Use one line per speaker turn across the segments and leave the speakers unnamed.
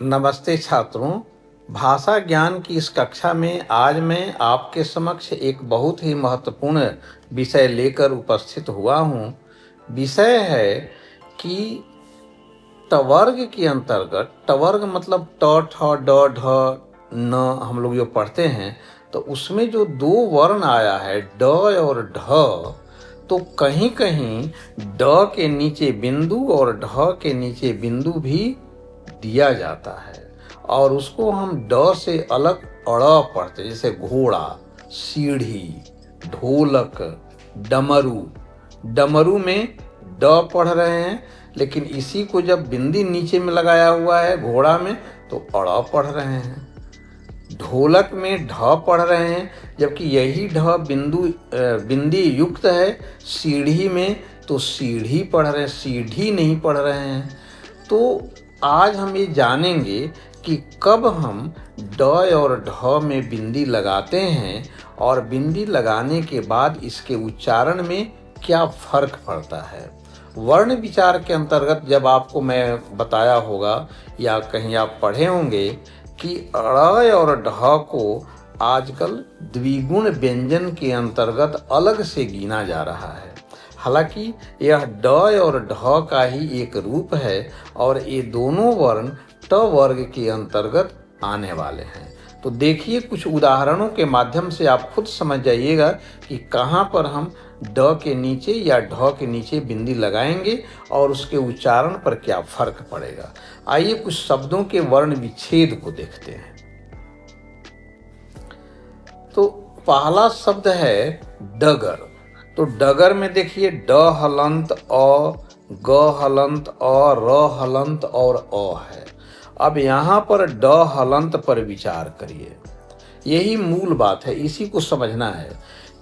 नमस्ते छात्रों। भाषा ज्ञान की इस कक्षा में आज मैं आपके समक्ष एक बहुत ही महत्वपूर्ण विषय लेकर उपस्थित हुआ हूँ। विषय है कि टवर्ग के अंतर्गत, टवर्ग मतलब ट ठ ड ढ न, हम लोग जो पढ़ते हैं तो उसमें जो दो वर्ण आया है ड और ढ, तो कहीं कहीं ड के नीचे बिंदु और ढ के नीचे बिंदु भी दिया जाता है और उसको हम ड से अलग अड़ पढ़ते, जैसे घोड़ा, सीढ़ी, ढोलक, डमरू। डमरू में ड पढ़ रहे हैं, लेकिन इसी को जब बिंदी नीचे में लगाया हुआ है घोड़ा में तो अड़ पढ़ रहे हैं। ढोलक में ढ पढ़ रहे हैं, जबकि यही ढ बिंदी युक्त है। सीढ़ी में तो सीढ़ी पढ़ रहे हैं, सीढ़ी नहीं पढ़ रहे हैं। तो आज हम ये जानेंगे कि कब हम ड और ढ में बिंदी लगाते हैं और बिंदी लगाने के बाद इसके उच्चारण में क्या फर्क पड़ता है। वर्ण विचार के अंतर्गत जब आपको मैं बताया होगा या कहीं आप पढ़े होंगे कि अड़ और ढ को आजकल द्विगुण व्यंजन के अंतर्गत अलग से गिना जा रहा है। हालांकि यह ड और ढ का ही एक रूप है और ये दोनों वर्ण ट वर्ग के अंतर्गत आने वाले हैं। तो देखिए, कुछ उदाहरणों के माध्यम से आप खुद समझ जाइएगा कि कहाँ पर हम ड के नीचे या ढ के नीचे बिंदी लगाएंगे और उसके उच्चारण पर क्या फर्क पड़ेगा। आइए कुछ शब्दों के वर्ण विच्छेद को देखते हैं। तो पहला शब्द है डगर। तो डगर में देखिए ड हलंत अ, ग हलंत अ, र हलंत और अ है। अब यहाँ पर ड हलंत पर विचार करिए, यही मूल बात है, इसी को समझना है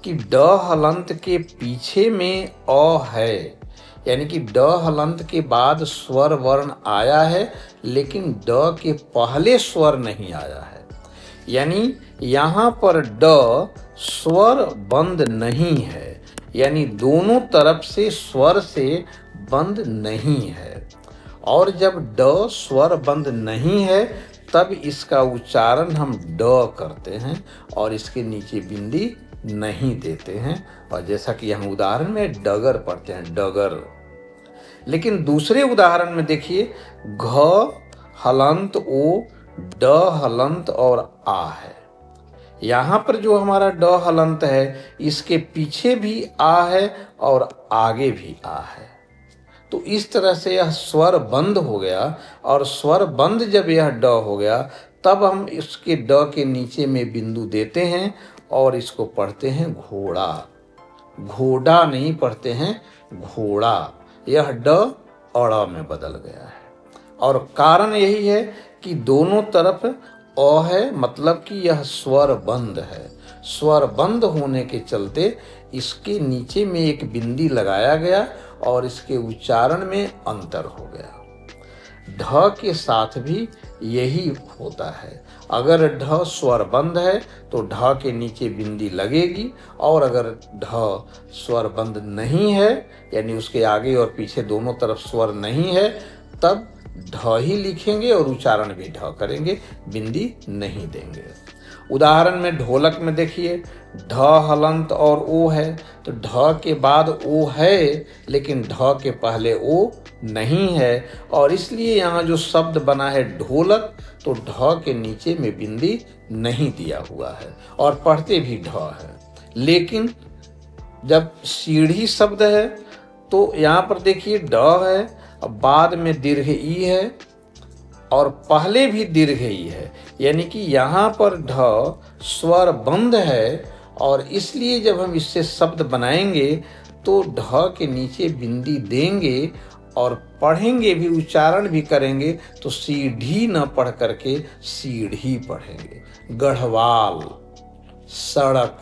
कि ड हलंत के पीछे में अ है, यानी कि ड हलंत के बाद स्वर वर्ण आया है लेकिन ड के पहले स्वर नहीं आया है। यानी यहाँ पर ड स्वर बंद नहीं है, यानी दोनों तरफ से स्वर से बंद नहीं है। और जब ड स्वर बंद नहीं है तब इसका उच्चारण हम ड करते हैं और इसके नीचे बिंदी नहीं देते हैं। और जैसा कि यहाँ उदाहरण में डगर पढ़ते हैं, डगर। लेकिन दूसरे उदाहरण में देखिए घ हलंत ओ, ड हलंत और आ है। यहाँ पर जो हमारा ड हलंत है इसके पीछे भी आ है और आगे भी आ है। तो इस तरह से यह स्वर बंद हो गया और स्वर बंद जब यह ड हो गया तब हम इसके ड के नीचे में बिंदु देते हैं और इसको पढ़ते हैं घोड़ा। घोड़ा नहीं पढ़ते हैं, घोड़ा। यह ड अड़ में बदल गया है और कारण यही है कि दोनों तरफ अ है, मतलब कि यह स्वर बंद है। स्वर बंद होने के चलते इसके नीचे में एक बिंदी लगाया गया और इसके उच्चारण में अंतर हो गया। ढ के साथ भी यही होता है। अगर ढ स्वर बंद है तो ढ के नीचे बिंदी लगेगी, और अगर ढ स्वर बंद नहीं है यानी उसके आगे और पीछे दोनों तरफ स्वर नहीं है तब ढ ही लिखेंगे और उच्चारण भी ढ करेंगे, बिंदी नहीं देंगे। उदाहरण में ढोलक में देखिए ढ हलंत और ओ है, तो ढ के बाद ओ है लेकिन ढ के पहले ओ नहीं है और इसलिए यहाँ जो शब्द बना है ढोलक तो ढ के नीचे में बिंदी नहीं दिया हुआ है और पढ़ते भी ढ है। लेकिन जब सीढ़ी शब्द है तो यहाँ पर देखिए ड है, अब बाद में दीर्घ ई है और पहले भी दीर्घ ई है, यानी कि यहाँ पर ढ स्वर बंद है और इसलिए जब हम इससे शब्द बनाएंगे तो ढ के नीचे बिंदी देंगे और पढ़ेंगे भी, उच्चारण भी करेंगे तो सीढ़ी न पढ़ करके सीढ़ी पढ़ेंगे। गढ़वाल, सड़क,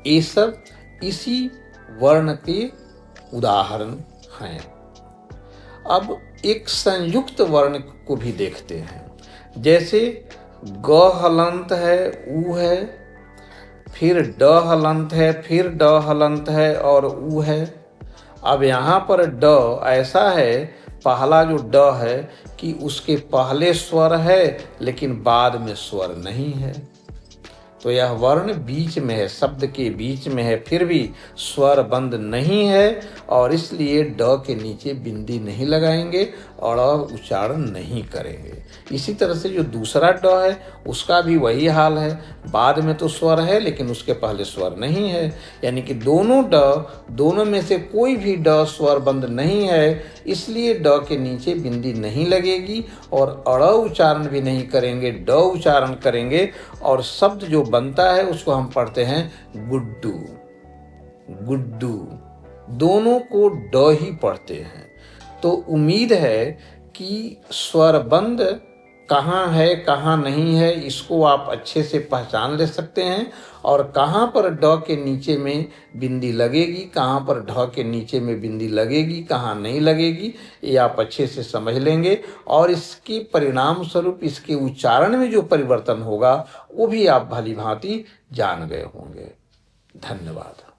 ये सब इसी वर्ण के उदाहरण हैं। अब एक संयुक्त वर्ण को भी देखते हैं, जैसे ग हलंत है, ऊ है, फिर ड हलंत है, फिर ड हलंत है और ऊ है। अब यहाँ पर ड ऐसा है पहला जो ड है कि उसके पहले स्वर है लेकिन बाद में स्वर नहीं है, तो यह वर्ण बीच में है, शब्द के बीच में है, फिर भी स्वर बंद नहीं है और इसलिए ड के नीचे बिंदी नहीं लगाएंगे और उच्चारण नहीं करेंगे। इसी तरह से जो दूसरा ड है उसका भी वही हाल है, बाद में तो स्वर है लेकिन उसके पहले स्वर नहीं है, यानी कि दोनों में से कोई भी ड स्वर बंद नहीं है, इसलिए ड के नीचे बिंदी नहीं लगेगी और अड़ उच्चारण भी नहीं करेंगे, ड उच्चारण करेंगे और शब्द जो बनता है उसको हम पढ़ते हैं गुड्डू। गुड्डू दोनों को ड ही पढ़ते हैं। तो उम्मीद है कि स्वर बंद कहाँ है कहाँ नहीं है इसको आप अच्छे से पहचान ले सकते हैं और कहाँ पर ड के नीचे में बिंदी लगेगी, कहाँ पर ढ के नीचे में बिंदी लगेगी, कहाँ नहीं लगेगी, ये आप अच्छे से समझ लेंगे और इसके परिणाम स्वरूप इसके उच्चारण में जो परिवर्तन होगा वो भी आप भली भांति जान गए होंगे। धन्यवाद।